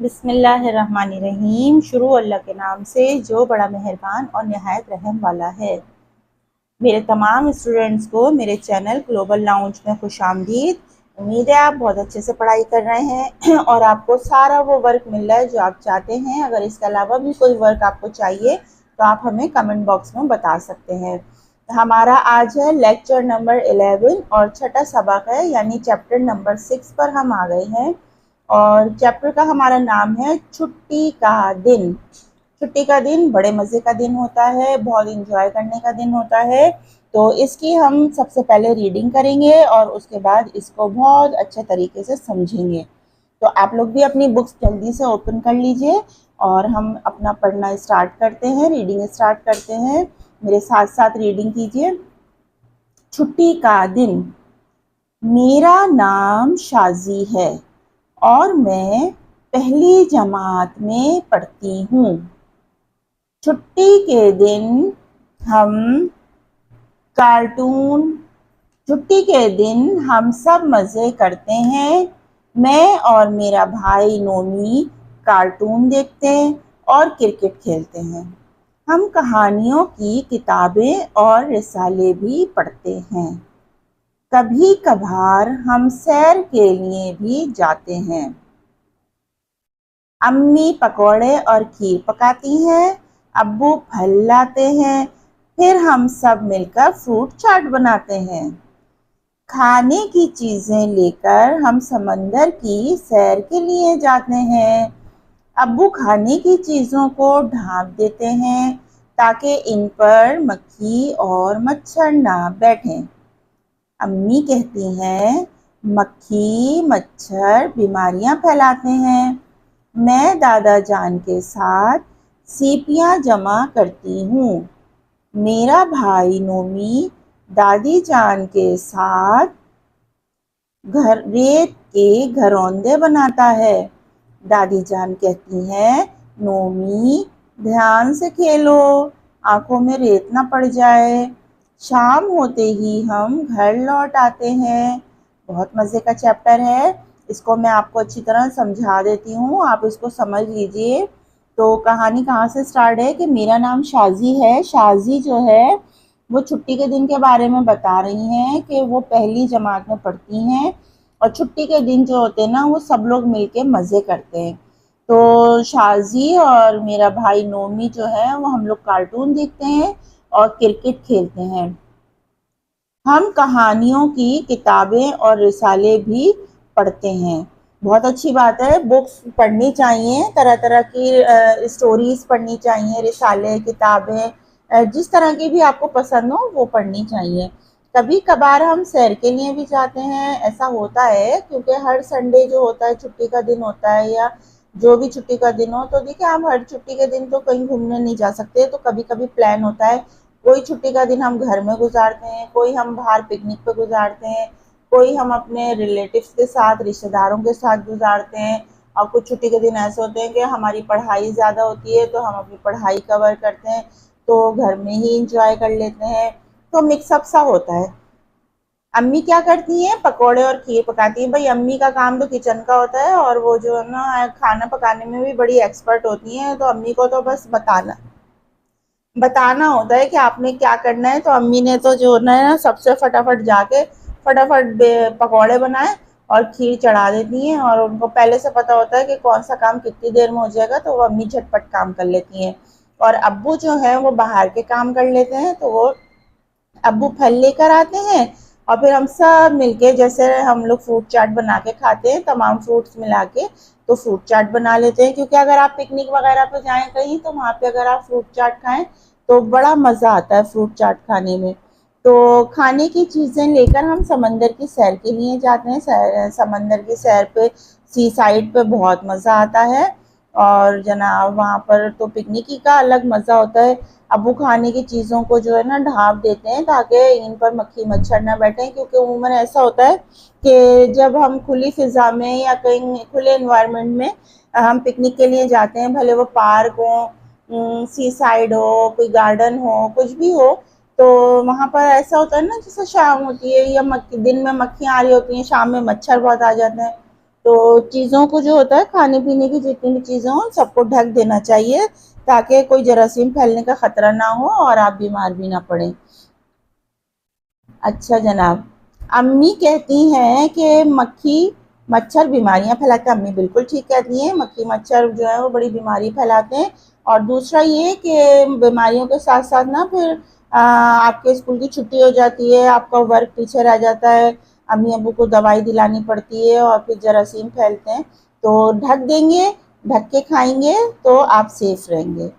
बिस्मिल्लाहिर्रहमानिर्रहीम। शुरू अल्लाह के नाम से जो बड़ा मेहरबान और निहायत रहम वाला है। मेरे तमाम स्टूडेंट्स को मेरे चैनल ग्लोबल लाउंज में खुशामदीद। उम्मीद है आप बहुत अच्छे से पढ़ाई कर रहे हैं और आपको सारा वो वर्क मिल रहा है जो आप चाहते हैं। अगर इसके अलावा भी कोई वर्क आपको चाहिए तो आप हमें कमेंट बॉक्स में बता सकते हैं। हमारा आज है लेक्चर नंबर 11 और छठा सबक है, यानी चैप्टर नंबर 6 पर हम आ गए हैं। और चैप्टर का हमारा नाम है छुट्टी का दिन। छुट्टी का दिन बड़े मज़े का दिन होता है, बहुत इंजॉय करने का दिन होता है। तो इसकी हम सबसे पहले रीडिंग करेंगे और उसके बाद इसको बहुत अच्छे तरीके से समझेंगे। तो आप लोग भी अपनी बुक्स जल्दी से ओपन कर लीजिए और हम अपना पढ़ना स्टार्ट करते हैं, रीडिंग स्टार्ट करते हैं। मेरे साथ साथ रीडिंग कीजिए। छुट्टी का दिन। मेरा नाम शाजी है और मैं पहली जमात में पढ़ती हूँ। छुट्टी के दिन हम कार्टून छुट्टी के दिन हम सब मज़े करते हैं। मैं और मेरा भाई नोमी कार्टून देखते और क्रिकेट खेलते हैं। हम कहानियों की किताबें और रिसाले भी पढ़ते हैं। कभी कभार हम सैर के लिए भी जाते हैं। अम्मी पकौड़े और खीर पकाती हैं, अब्बू फल लाते हैं, फिर हम सब मिलकर फ्रूट चाट बनाते हैं। खाने की चीज़ें लेकर हम समंदर की सैर के लिए जाते हैं। अब्बू खाने की चीज़ों को ढाँप देते हैं ताकि इन पर मक्खी और मच्छर ना बैठें। अम्मी कहती हैं, मक्खी मच्छर बीमारियां फैलाते हैं। मैं दादा जान के साथ सीपियां जमा करती हूँ। मेरा भाई नोमी दादी जान के साथ रेत के घरौंदे बनाता है। दादी जान कहती हैं, नोमी ध्यान से खेलो, आंखों में रेत ना पड़ जाए। शाम होते ही हम घर लौट आते हैं। बहुत मज़े का चैप्टर है, इसको मैं आपको अच्छी तरह समझा देती हूँ, आप इसको समझ लीजिए। तो कहानी कहाँ से स्टार्ट है कि मेरा नाम शाजी है। शाजी जो है वो छुट्टी के दिन के बारे में बता रही हैं कि वो पहली जमात में पढ़ती हैं और छुट्टी के दिन जो होते हैं ना वो सब लोग मिलके मज़े करते हैं। तो शाजी और मेरा भाई नोमी जो है वो हम लोग कार्टून देखते हैं और क्रिकेट खेलते हैं। हम कहानियों की किताबें और रिसाले भी पढ़ते हैं। बहुत अच्छी बात है, बुक्स पढ़नी चाहिए, तरह तरह की स्टोरीज पढ़नी चाहिए, रिसाले किताबें जिस तरह की भी आपको पसंद हो वो पढ़नी चाहिए। कभी कभार हम सैर के लिए भी जाते हैं, ऐसा होता है क्योंकि हर संडे जो होता है छुट्टी का दिन होता है, या जो भी छुट्टी का दिन हो। तो देखिए हम हर छुट्टी के दिन तो कहीं घूमने नहीं जा सकते, तो कभी कभी प्लान होता है। कोई छुट्टी का दिन हम घर में गुजारते हैं, कोई हम बाहर पिकनिक पे गुजारते हैं, कोई हम अपने रिलेटिव्स के साथ रिश्तेदारों के साथ गुजारते हैं। और कुछ छुट्टी के दिन ऐसे होते हैं कि हमारी पढ़ाई ज़्यादा होती है तो हम अपनी पढ़ाई कवर करते हैं, तो घर में ही इंजॉय कर लेते हैं। तो मिक्सअप सा होता है। अम्मी क्या करती हैं, पकोड़े और खीर पकाती हैं। भाई अम्मी का काम तो किचन का होता है और वो जो है ना खाना पकाने में भी बड़ी एक्सपर्ट होती हैं। तो अम्मी को तो बस बताना बताना होता है कि आपने क्या करना है। तो अम्मी ने तो जो है सबसे फटाफट जाके फटाफट पकौड़े बनाए और खीर चढ़ा देती हैं, और उनको पहले से पता होता है कि कौन सा काम कितनी देर में हो जाएगा, तो वो अम्मी झटपट काम कर लेती हैं। और अब्बू जो है वो बाहर के काम कर लेते हैं, तो वो अब्बू फल लेकर आते हैं और फिर हम सब मिलके, जैसे हम लोग फ्रूट चाट बना के खाते हैं तमाम फ्रूट्स मिला के, तो फ्रूट चाट बना लेते हैं। क्योंकि अगर आप पिकनिक वगैरह पे जाएं कहीं तो वहाँ पे अगर आप फ्रूट चाट खाएं तो बड़ा मज़ा आता है फ्रूट चाट खाने में। तो खाने की चीज़ें लेकर हम समंदर की सैर के लिए जाते हैं। समंदर की सैर पे सी साइड पे बहुत मज़ा आता है और जनाब वहाँ पर तो पिकनिक ही का अलग मज़ा होता है। अब्बू खाने की चीज़ों को जो है ना ढाँप देते हैं ताकि इन पर मक्खी मच्छर ना बैठें। क्योंकि उमूमन ऐसा होता है कि जब हम खुली फ़िज़ा में या कहीं खुले इन्वायरमेंट में हम पिकनिक के लिए जाते हैं, भले वो पार्क हो, सी साइड हो, कोई गार्डन हो, कुछ भी हो, तो वहाँ पर ऐसा होता है ना जैसे शाम होती है या दिन में मक्खियाँ आ रही होती हैं, शाम में मच्छर बहुत आ जाते हैं। तो चीज़ों को जो होता है, खाने पीने की जितनी भी चीज़ें हों सबको ढक देना चाहिए, ताकि कोई जरासीम फैलने का खतरा ना हो और आप बीमार भी ना पड़ें। अच्छा जनाब, अम्मी कहती हैं कि मक्खी मच्छर बीमारियां फैलाते हैं। अम्मी बिल्कुल ठीक कहती हैं, मक्खी मच्छर जो है वो बड़ी बीमारी फैलाते हैं। और दूसरा ये कि बीमारियों के साथ साथ ना फिर आपके स्कूल की छुट्टी हो जाती है, आपका वर्क पीछे रह जाता है, अम्मी अबू को दवाई दिलानी पड़ती है और फिर जरासीम फैलते हैं। तो ढक देंगे, ढक के खाएंगे तो आप सेफ रहेंगे।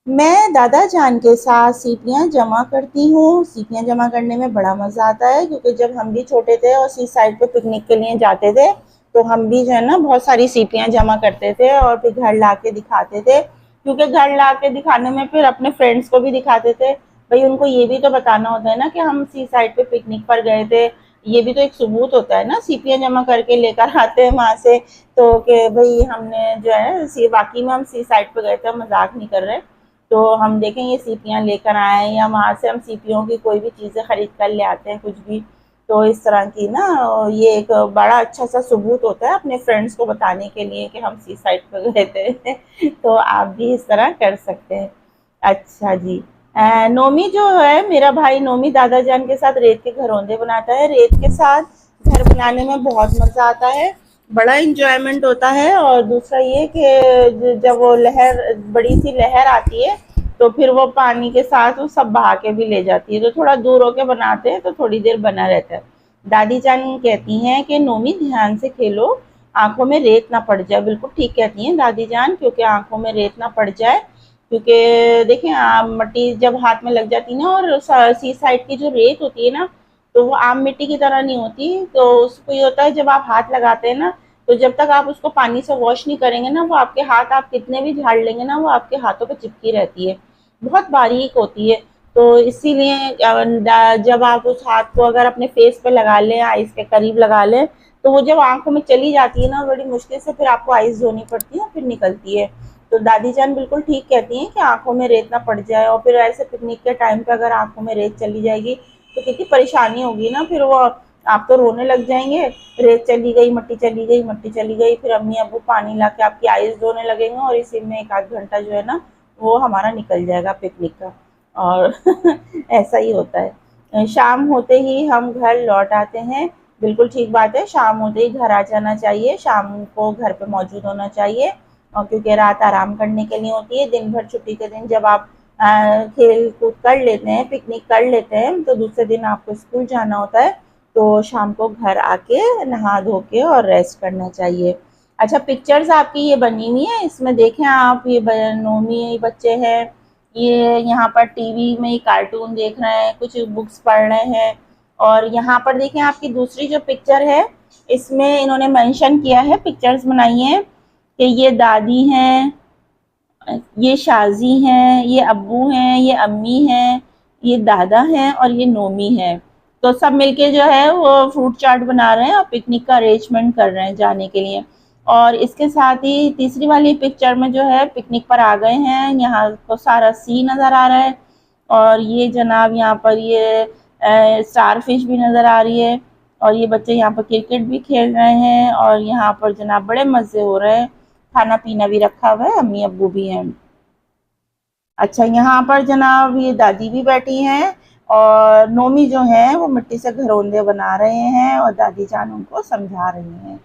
मैं दादा जान के साथ सीपियाँ जमा करती हूँ। सीपियाँ जमा करने में बड़ा मज़ा आता है, क्योंकि जब हम भी छोटे थे और सी साइड पे पिकनिक के लिए जाते थे, तो हम भी जो है ना बहुत सारी सीपियाँ जमा करते थे और फिर घर ला के दिखाते थे। क्योंकि घर ला के दिखाने में फिर अपने फ्रेंड्स को भी दिखाते थे, भाई उनको ये भी तो बताना होता है ना कि हम सी साइड पे पिकनिक पर गए थे। ये भी तो एक सबूत होता है ना, सीपियाँ जमा करके लेकर आते हैं वहाँ से, तो कि भाई हमने जो है सी वाकई में हम सी साइड पे गए थे, मजाक नहीं कर रहे। तो हम देखें ये सीपियाँ लेकर आए, या वहाँ से हम सीपियों की कोई भी चीज़ें खरीद कर ले आते हैं, कुछ भी। तो इस तरह की ना ये एक बड़ा अच्छा सा सबूत होता है अपने फ्रेंड्स को बताने के लिए कि हम सी साइड पर गए थे। तो आप भी इस तरह कर सकते हैं। अच्छा जी, नोमी जो है मेरा भाई, नोमी दादा जान के साथ रेत के घरौंदे बनाता है। रेत के साथ घर बनाने में बहुत मज़ा आता है, बड़ा इंजॉयमेंट होता है। और दूसरा ये कि जब वो लहर, बड़ी सी लहर आती है, तो फिर वो पानी के साथ वो सब बहा के भी ले जाती है। तो थोड़ा दूर होके बनाते हैं तो थोड़ी देर बना रहता है। दादी जान कहती हैं कि नोमी ध्यान से खेलो, आंखों में रेत ना पड़ जाए। बिल्कुल ठीक कहती हैं दादी जान, क्योंकि आंखों में रेत ना पड़ जाए। क्योंकि देखें मट्टी जब हाथ में लग जाती है ना, और सी साइड की जो रेत होती है ना, तो वो आम मिट्टी की तरह नहीं होती। तो उसको ये होता है, जब आप हाथ लगाते हैं ना, तो जब तक आप उसको पानी से वॉश नहीं करेंगे ना, वो आपके हाथ, आप कितने भी झाड़ लेंगे ना, वो आपके हाथों पे चिपकी रहती है, बहुत बारीक होती है। तो इसीलिए जब आप उस हाथ को अगर अपने फेस पे लगा लें, आइस के करीब लगा लें, तो वो जब आंखों में चली जाती है ना, बड़ी मुश्किल से फिर आपको आइस धोनी पड़ती है, फिर निकलती है। तो दादी जान बिल्कुल ठीक कहती हैं कि आंखों में रेत ना पड़ जाए। और फिर ऐसे पिकनिक के टाइम पे अगर आंखों में रेत चली जाएगी तो कितनी परेशानी होगी ना, फिर वो आप तो रोने लग जाएंगे, रेत चली गई, मट्टी चली गई, मट्टी चली गई, फिर अम्मी अबू पानी ला के आपकी आइस धोने लगेंगे, और इसी में एक आध घंटा जो है ना वो हमारा निकल जाएगा पिकनिक का। और ऐसा ही होता है। शाम होते ही हम घर लौट आते हैं। बिल्कुल ठीक बात है, शाम होते ही घर आ जाना चाहिए, शाम को घर पे मौजूद होना चाहिए। और क्योंकि रात आराम करने के लिए होती है, दिन भर छुट्टी के दिन जब आप खेल कूद कर लेते हैं, पिकनिक कर लेते हैं, तो दूसरे दिन आपको स्कूल जाना होता है। तो शाम को घर आके नहा धो के और रेस्ट करना चाहिए। अच्छा, पिक्चर्स आपकी ये बनी हुई है, इसमें देखें आप, ये नोमी बच्चे हैं, ये यहाँ पर टीवी में कार्टून देख रहे हैं, कुछ बुक्स पढ़ रहे हैं। और यहाँ पर देखें आपकी दूसरी जो पिक्चर है, इसमें इन्होंने मेंशन किया है, पिक्चर्स बनाई हैं कि ये दादी हैं, ये शाजी हैं, ये अब्बू हैं, ये अम्मी हैं, ये दादा हैं और ये नोमी है। तो सब मिलके जो है वो फ्रूट चाट बना रहे हैं और पिकनिक का अरेंजमेंट कर रहे हैं जाने के लिए। और इसके साथ ही तीसरी वाली पिक्चर में जो है पिकनिक पर आ गए हैं, यहाँ तो सारा सी नज़र आ रहा है। और ये जनाब यहाँ पर ये स्टार फिश भी नज़र आ रही है। और ये बच्चे यहाँ पर क्रिकेट भी खेल रहे हैं, और यहाँ पर जनाब बड़े मज़े हो रहे हैं, खाना पीना भी रखा हुआ है, अम्मी अब्बू भी हैं। अच्छा, यहाँ पर जनाब ये दादी भी बैठी हैं, और नोमी जो है वो मिट्टी से घरौंदे बना रहे हैं और दादी जान उनको समझा रही हैं।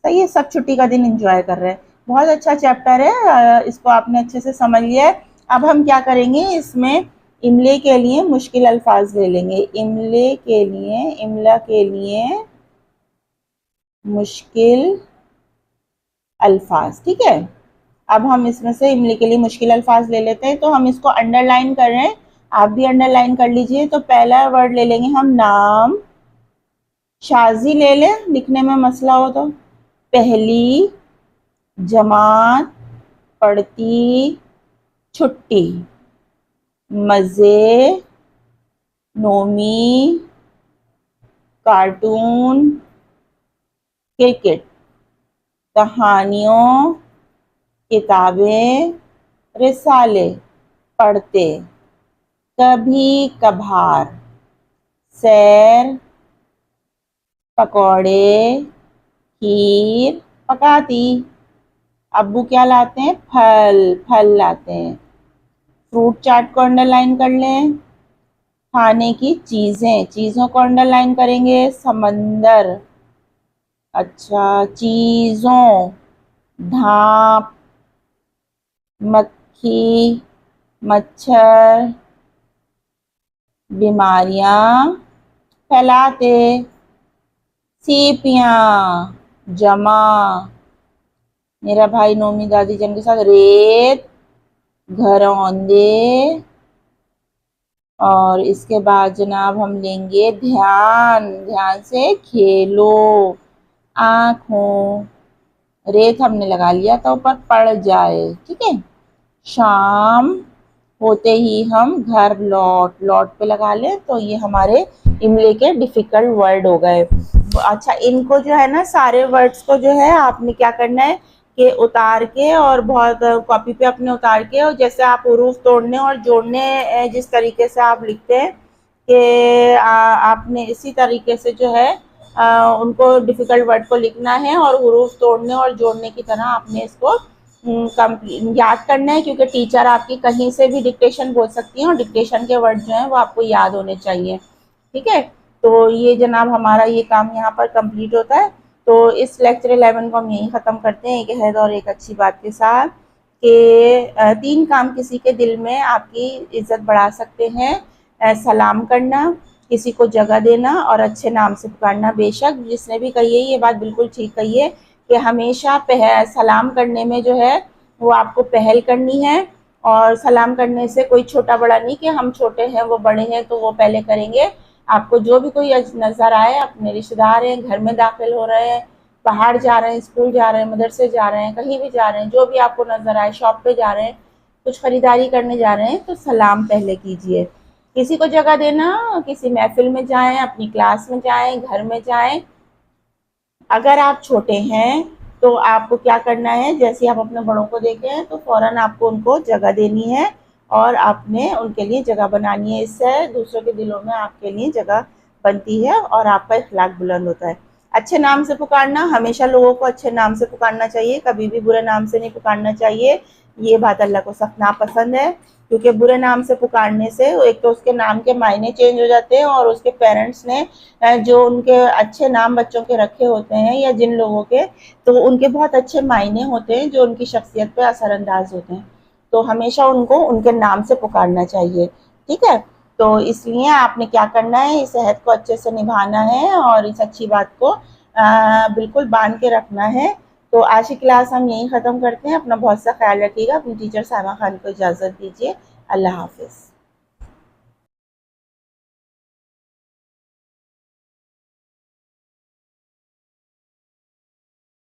सही है, सब छुट्टी का दिन एंजॉय कर रहे हैं। बहुत अच्छा चैप्टर है, इसको आपने अच्छे से समझ लिया है। अब हम क्या करेंगे, इसमें इमले के लिए मुश्किल अल्फाज ले लेंगे। इमले के लिए, इमला के लिए मुश्किल अल्फाज, ठीक है। अब हम इसमें से इमली के लिए मुश्किल अल्फाज ले लेते हैं, तो हम इसको अंडरलाइन कर रहे हैं, आप भी अंडरलाइन कर लीजिए। तो पहला वर्ड ले लेंगे हम नाम, शाजी ले लें लिखने में मसला हो तो। पहली जमात पढ़ती छुट्टी, मज़े, नोमी, कार्टून, क्रिकेट, कहानियों, किताबें, रिसाले, पढ़ते, कभी कभार, सैर, पकौड़े, खीर पकाती। अब्बू क्या लाते हैं? फल, फल लाते हैं। फ्रूट चाट को अंडरलाइन कर लें। खाने की चीजें, चीजों को अंडरलाइन करेंगे। समंदर, अच्छा, चीजों, ढाप, मक्खी, मच्छर, बीमारियां फैलाते, सीपियां जमा। मेरा भाई नोमी दादी जन के साथ रेत, घरौंदे, और इसके बाद जनाब हम लेंगे ध्यान, ध्यान से खेलो। आंखों, रेत हमने लगा लिया था ऊपर, पड़ जाए, ठीक है। शाम होते ही हम घर लौट, लौट पे लगा ले तो ये हमारे इमले के डिफिकल्ट वर्ड हो गए। अच्छा, इनको जो है ना, सारे वर्ड्स को जो है आपने क्या करना है कि उतार के, और बहुत कॉपी पे अपने उतार के, और जैसे आप हुरूफ तोड़ने और जोड़ने जिस तरीके से आप लिखते हैं कि आपने इसी तरीके से जो है उनको डिफिकल्ट वर्ड को लिखना है, और हुरूफ तोड़ने और जोड़ने की तरह आपने इसको याद करना है, क्योंकि टीचर आपकी कहीं से भी डिक्टेशन बोल सकती है और डिक्टेशन के वर्ड जो है वो आपको याद होने चाहिए, ठीक है। तो ये जनाब हमारा ये काम यहाँ पर कंप्लीट होता है। तो इस लेक्चर 11 को हम यहीं ख़त्म करते हैं, एक अहद और एक अच्छी बात के साथ, कि 3 काम किसी के दिल में आपकी इज्जत बढ़ा सकते हैं। सलाम करना, किसी को जगह देना, और अच्छे नाम से पुकारना। बेशक जिसने भी कही है ये बात बिल्कुल ठीक कही है कि हमेशा सलाम करने में जो है वो आपको पहल करनी है, और सलाम करने से कोई छोटा बड़ा नहीं कि हम छोटे हैं वो बड़े हैं तो वो पहले करेंगे। आपको जो भी कोई नज़र आए, अपने रिश्तेदार हैं, घर में दाखिल हो रहे हैं, बाहर जा रहे हैं, स्कूल जा रहे हैं, मदरसे जा रहे हैं, कहीं भी जा रहे हैं, जो भी आपको नज़र आए, शॉप पे जा रहे हैं, कुछ ख़रीदारी करने जा रहे हैं, तो सलाम पहले कीजिए। किसी को जगह देना, किसी महफिल में जाएं, अपनी क्लास में जाएं, घर में जाएं। अगर आप छोटे हैं तो आपको क्या करना है, जैसे आप अपने बड़ों को देखे हैं तो फ़ौरन आपको उनको जगह देनी है और आपने उनके लिए जगह बनानी है। इससे दूसरों के दिलों में आपके लिए जगह बनती है और आपका इखलाक बुलंद होता है। अच्छे नाम से पुकारना, हमेशा लोगों को अच्छे नाम से पुकारना चाहिए, कभी भी बुरे नाम से नहीं पुकारना चाहिए। ये बात अल्लाह को सख्त नापसंद है, क्योंकि बुरे नाम से पुकारने से एक तो उसके नाम के मायने चेंज हो जाते हैं, और उसके पेरेंट्स ने जो उनके अच्छे नाम बच्चों के रखे होते हैं या जिन लोगों के, तो उनके बहुत अच्छे मायने होते हैं जो उनकी शख्सियत पे असरअंदाज होते हैं। तो हमेशा उनको उनके नाम से पुकारना चाहिए, ठीक है। तो इसलिए आपने क्या करना है, इस अहद को अच्छे से निभाना है और इस अच्छी बात को बिल्कुल बांध के रखना है। तो आज की क्लास हम यहीं ख़त्म करते हैं। अपना बहुत सा ख्याल रखिएगा। अपनी टीचर साहिबा खान को इजाज़त दीजिए। अल्लाह हाफिज़।